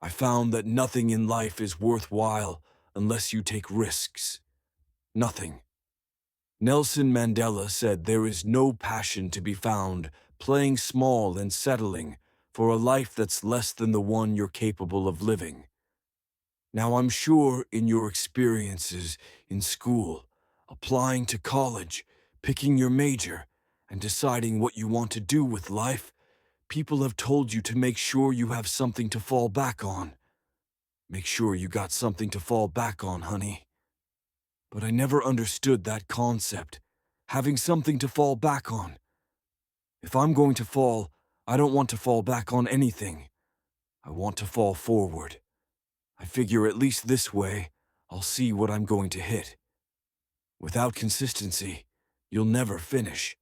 I found that nothing in life is worthwhile unless you take risks. Nothing. Nelson Mandela said there is no passion to be found playing small and settling for a life that's less than the one you're capable of living. Now, I'm sure in your experiences in school, applying to college, picking your major, and deciding what you want to do with life, people have told you to make sure you have something to fall back on. Make sure you got something to fall back on, honey. But I never understood that concept, having something to fall back on. If I'm going to fall, I don't want to fall back on anything. I want to fall forward. I figure at least this way, I'll see what I'm going to hit. Without consistency, you'll never finish.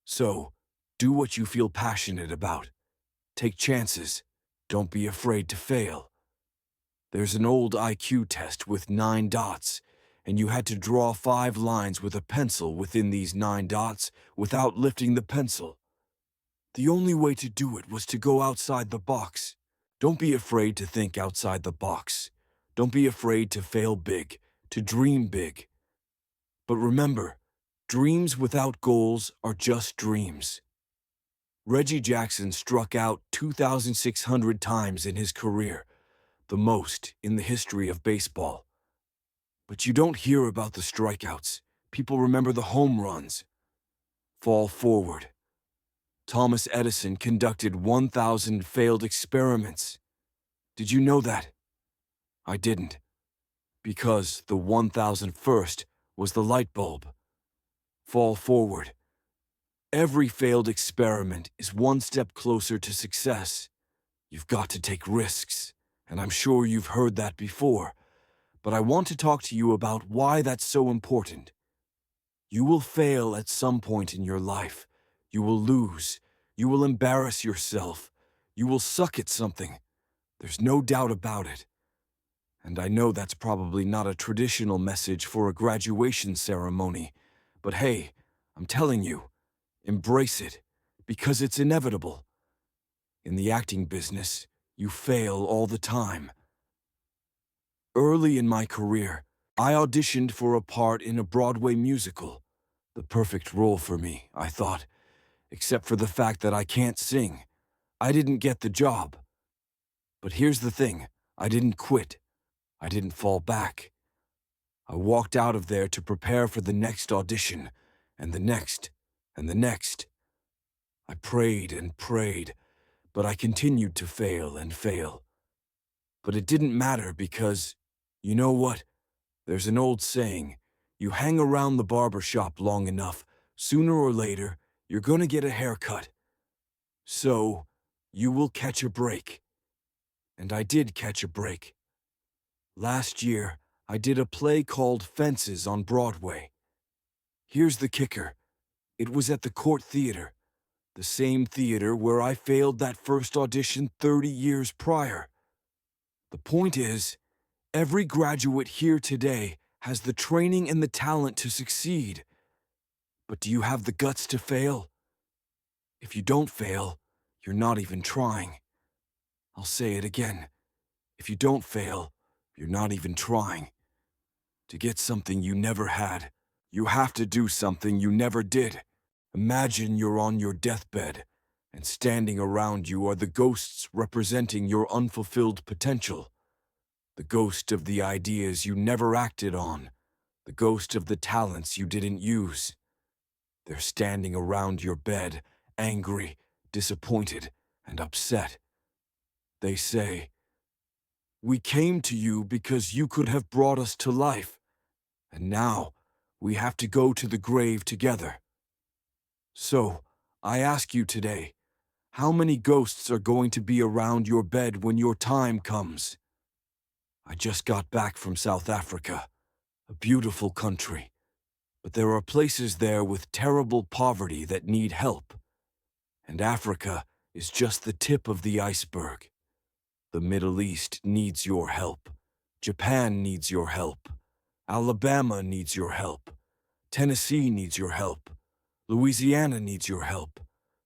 So, do what you feel passionate about. Take chances. Don't be afraid to fail. There's an old IQ test with 9 dots, and you had to draw 5 lines with a pencil within these 9 dots without lifting the pencil. The only way to do it was to go outside the box. Don't be afraid to think outside the box. Don't be afraid to fail big, to dream big. But remember, dreams without goals are just dreams. Reggie Jackson struck out 2,600 times in his career, the most in the history of baseball. But you don't hear about the strikeouts. People remember the home runs. Fall forward. Thomas Edison conducted 1,000 failed experiments. Did you know that? I didn't. Because the 1,001st was the light bulb. Fall forward. Every failed experiment is one step closer to success. You've got to take risks, and I'm sure you've heard that before, but I want to talk to you about why that's so important. You will fail at some point in your life. You will lose. You will embarrass yourself. You will suck at something. There's no doubt about it. And I know that's probably not a traditional message for a graduation ceremony, but hey, I'm telling you, embrace it, because it's inevitable. In the acting business, you fail all the time. Early in my career, I auditioned for a part in a Broadway musical. The perfect role for me, I thought, except for the fact that I can't sing. I didn't get the job. But here's the thing, I didn't quit. I didn't fall back. I walked out of there to prepare for the next audition, and the next, and the next. I prayed and prayed, but I continued to fail and fail. But it didn't matter because, you know what? There's an old saying, you hang around the barber shop long enough, sooner or later, you're gonna get a haircut. So, you will catch a break. And I did catch a break. Last year, I did a play called Fences on Broadway. Here's the kicker. It was at the Court Theater, the same theater where I failed that first audition 30 years prior. The point is, every graduate here today has the training and the talent to succeed. But do you have the guts to fail? If you don't fail, you're not even trying. I'll say it again. If you don't fail, you're not even trying. To get something you never had, you have to do something you never did. Imagine you're on your deathbed, and standing around you are the ghosts representing your unfulfilled potential. The ghost of the ideas you never acted on. The ghost of the talents you didn't use. They're standing around your bed, angry, disappointed, and upset. They say, "We came to you because you could have brought us to life, and now we have to go to the grave together." So, I ask you today, how many ghosts are going to be around your bed when your time comes? I just got back from South Africa, a beautiful country, but there are places there with terrible poverty that need help. And Africa is just the tip of the iceberg. The Middle East needs your help. Japan needs your help. Alabama needs your help. Tennessee needs your help. Louisiana needs your help.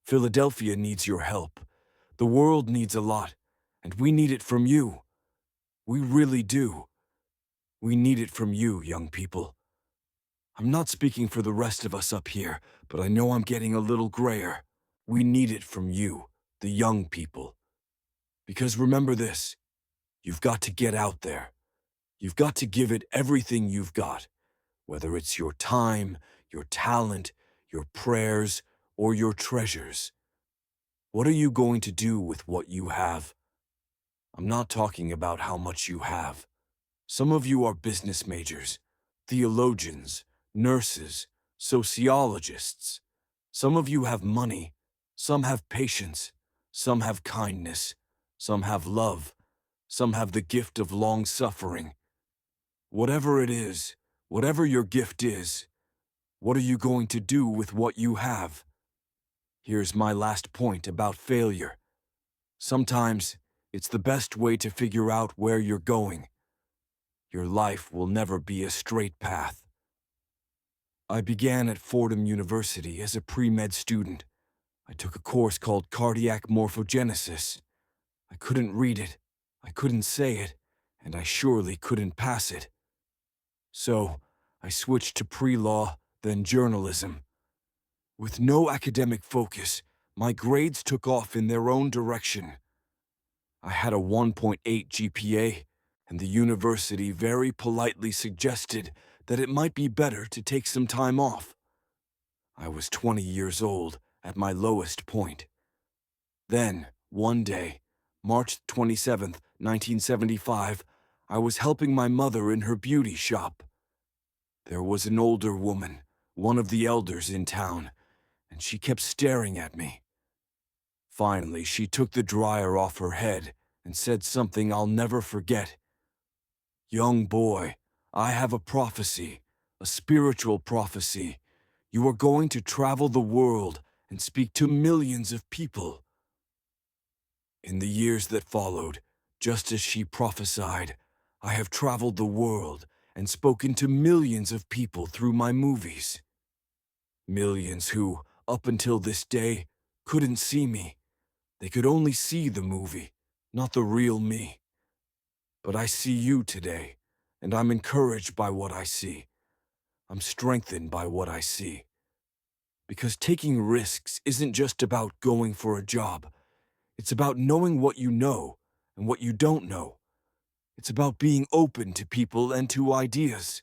Philadelphia needs your help. The world needs a lot, And we need it from you. We really do. We need it from you, young people. I'm not speaking for the rest of us up here, but I know I'm getting a little grayer. We need it from you, the young people. Because remember this, you've got to get out there. You've got to give it everything you've got, whether it's your time, your talent, your prayers, or your treasures. What are you going to do with what you have? I'm not talking about how much you have. Some of you are business majors, theologians, nurses, sociologists. Some of you have money, some have patience, some have kindness, some have love, some have the gift of long-suffering. Whatever it is, whatever your gift is, what are you going to do with what you have? Here's my last point about failure. Sometimes it's the best way to figure out where you're going. Your life will never be a straight path. I began at Fordham University as a pre-med student. I took a course called cardiac morphogenesis. I couldn't read it, I couldn't say it, and I surely couldn't pass it. So, I switched to pre-law, then journalism. With no academic focus, my grades took off in their own direction. I had a 1.8 GPA, and the university very politely suggested that it might be better to take some time off. I was 20 years old, at my lowest point. Then, one day, March 27th, 1975, I was helping my mother in her beauty shop. There was an older woman, one of the elders in town, and she kept staring at me. Finally, she took the dryer off her head and said something I'll never forget. "Young boy, I have a prophecy, a spiritual prophecy. You are going to travel the world and speak to millions of people." In the years that followed, just as she prophesied, I have traveled the world and spoken to millions of people through my movies. Millions who, up until this day, couldn't see me. They could only see the movie, not the real me. But I see you today, and I'm encouraged by what I see. I'm strengthened by what I see. Because taking risks isn't just about going for a job. It's about knowing what you know and what you don't know. It's about being open to people and to ideas.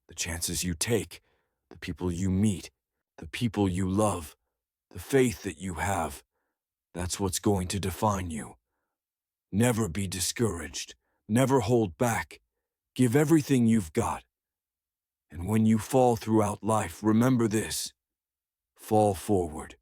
The chances you take, the people you meet, the people you love, the faith that you have. That's what's going to define you. Never be discouraged. Never hold back. Give everything you've got. And when you fall throughout life, remember this. Fall forward.